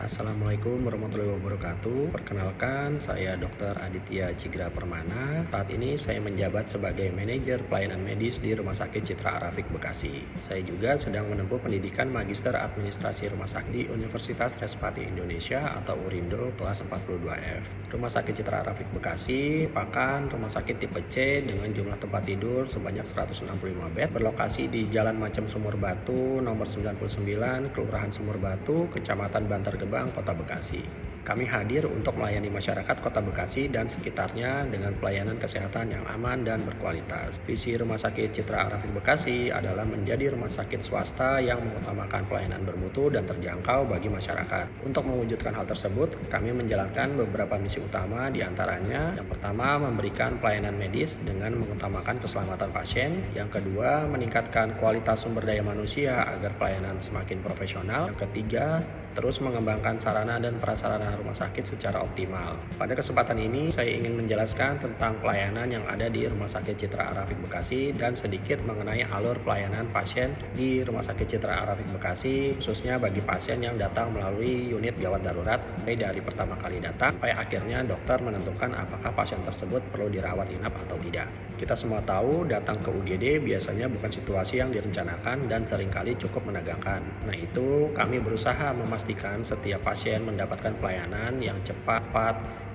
Assalamualaikum warahmatullahi wabarakatuh. Perkenalkan, saya Dr. Aditya Cigra Permana. Saat ini saya menjabat sebagai manajer pelayanan medis di Rumah Sakit Citra Arafik Bekasi. Saya juga sedang menempuh pendidikan Magister Administrasi Rumah Sakit di Universitas Respati Indonesia atau URINDO kelas 42F. Rumah Sakit Citra Arafik Bekasi merupakan rumah sakit tipe C dengan jumlah tempat tidur sebanyak 165 bed, berlokasi di Jalan Macem Sumur Batu, nomor 99, Kelurahan Sumur Batu, Kecamatan Bantar Gebang, Kota Bekasi. Kami hadir untuk melayani masyarakat Kota Bekasi dan sekitarnya dengan pelayanan kesehatan yang aman dan berkualitas. Visi Rumah Sakit Citra Arafik Bekasi adalah menjadi rumah sakit swasta yang mengutamakan pelayanan bermutu dan terjangkau bagi masyarakat. Untuk mewujudkan hal tersebut, kami menjalankan beberapa misi utama, diantaranya yang pertama memberikan pelayanan medis dengan mengutamakan keselamatan pasien, yang kedua meningkatkan kualitas sumber daya manusia agar pelayanan semakin profesional, yang ketiga terus mengembangkan sarana dan prasarana rumah sakit secara optimal. Pada kesempatan ini, saya ingin menjelaskan tentang pelayanan yang ada di Rumah Sakit Citra Arafik Bekasi dan sedikit mengenai alur pelayanan pasien di Rumah Sakit Citra Arafik Bekasi, khususnya bagi pasien yang datang melalui unit gawat darurat, mulai dari pertama kali datang sampai akhirnya dokter menentukan apakah pasien tersebut perlu dirawat inap atau tidak. Kita semua tahu datang ke UGD biasanya bukan situasi yang direncanakan dan seringkali cukup menegangkan. Nah, itu kami berusaha memastikan setiap pasien mendapatkan pelayanan yang cepat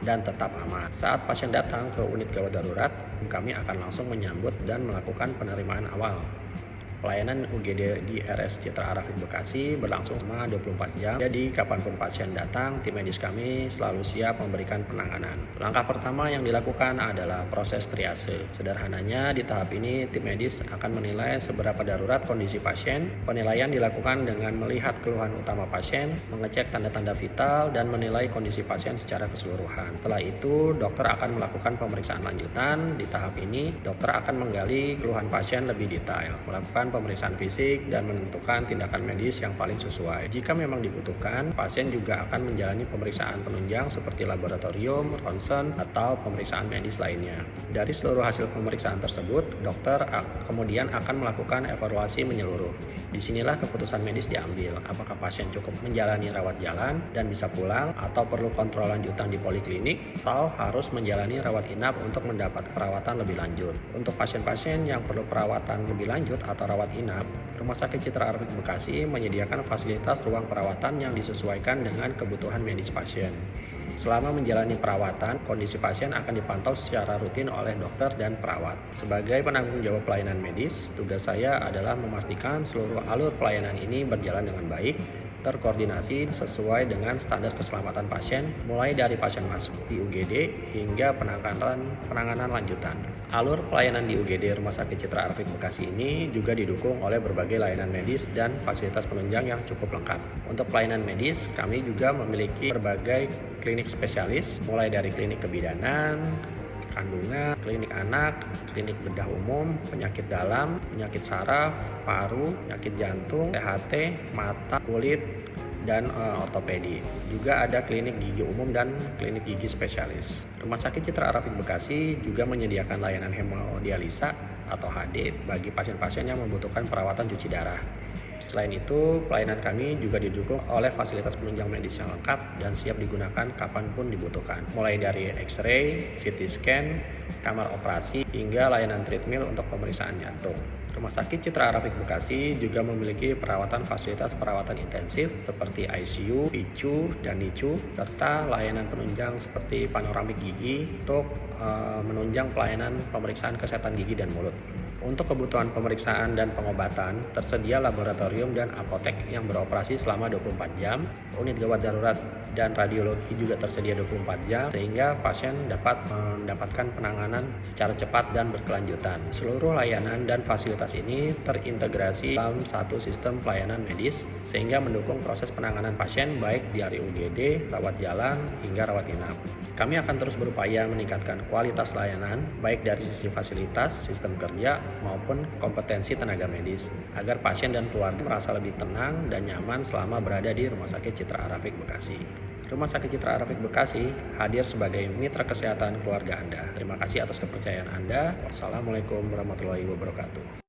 dan tetap aman. Saat pasien datang ke unit gawat darurat, kami akan langsung menyambut dan melakukan penerimaan awal. Pelayanan UGD di RS Citra Arafik Bekasi berlangsung selama 24 jam. Jadi kapanpun pasien datang, tim medis kami selalu siap memberikan penanganan. Langkah pertama yang dilakukan adalah proses triase. Sederhananya di tahap ini tim medis akan menilai seberapa darurat kondisi pasien. Penilaian dilakukan dengan melihat keluhan utama pasien, mengecek tanda-tanda vital, dan menilai kondisi pasien secara keseluruhan. Setelah itu, dokter akan melakukan pemeriksaan lanjutan. Di tahap ini, dokter akan menggali keluhan pasien lebih detail, melakukan pemeriksaan fisik dan menentukan tindakan medis yang paling sesuai. Jika memang dibutuhkan, pasien juga akan menjalani pemeriksaan penunjang seperti laboratorium, ronsen, atau pemeriksaan medis lainnya. Dari seluruh hasil pemeriksaan tersebut, dokter kemudian akan melakukan evaluasi menyeluruh. Disinilah keputusan medis diambil, apakah pasien cukup menjalani rawat jalan dan bisa pulang, atau perlu kontrol lanjutan di poliklinik, atau harus menjalani rawat inap untuk mendapat perawatan lebih lanjut. Untuk pasien-pasien yang perlu perawatan lebih lanjut atau rawat inap, Rumah Sakit Citra Arafik Bekasi menyediakan fasilitas ruang perawatan yang disesuaikan dengan kebutuhan medis pasien. Selama menjalani perawatan, kondisi pasien akan dipantau secara rutin oleh dokter dan perawat. Sebagai penanggung jawab pelayanan medis, tugas saya adalah memastikan seluruh alur pelayanan ini berjalan dengan baik, terkoordinasi sesuai dengan standar keselamatan pasien, mulai dari pasien masuk di UGD hingga penanganan lanjutan. Alur pelayanan di UGD Rumah Sakit Citra Arafik Bekasi ini juga didukung oleh berbagai layanan medis dan fasilitas penunjang yang cukup lengkap. Untuk pelayanan medis, kami juga memiliki berbagai klinik spesialis, mulai dari klinik kebidanan, kandungan, klinik anak, klinik bedah umum, penyakit dalam, penyakit saraf, paru, penyakit jantung, THT, mata, kulit, dan ortopedi. Juga ada klinik gigi umum dan klinik gigi spesialis. Rumah Sakit Citra Arafik Bekasi juga menyediakan layanan hemodialisa atau HD bagi pasien-pasien yang membutuhkan perawatan cuci darah. Selain itu, pelayanan kami juga didukung oleh fasilitas penunjang medis yang lengkap dan siap digunakan kapanpun dibutuhkan. Mulai dari X-ray, CT scan, kamar operasi, hingga layanan treadmill untuk pemeriksaan jantung. Rumah Sakit Citra Arafik Bekasi juga memiliki perawatan fasilitas perawatan intensif seperti ICU, PICU, dan NICU, serta layanan penunjang seperti panoramik gigi untuk menunjang pelayanan pemeriksaan kesehatan gigi dan mulut. Untuk kebutuhan pemeriksaan dan pengobatan, tersedia laboratorium dan apotek yang beroperasi selama 24 jam. Unit gawat darurat dan radiologi juga tersedia 24 jam, sehingga pasien dapat mendapatkan penanganan secara cepat dan berkelanjutan. Seluruh layanan dan fasilitas ini terintegrasi dalam satu sistem pelayanan medis, sehingga mendukung proses penanganan pasien baik dari UGD, rawat jalan, hingga rawat inap. Kami akan terus berupaya meningkatkan kualitas layanan, baik dari sisi fasilitas, sistem kerja, maupun kompetensi tenaga medis, agar pasien dan keluarga merasa lebih tenang dan nyaman selama berada di Rumah Sakit Citra Arafik Bekasi. Rumah Sakit Citra Arafik Bekasi hadir sebagai mitra kesehatan keluarga Anda. Terima kasih atas kepercayaan Anda. Wassalamualaikum warahmatullahi wabarakatuh.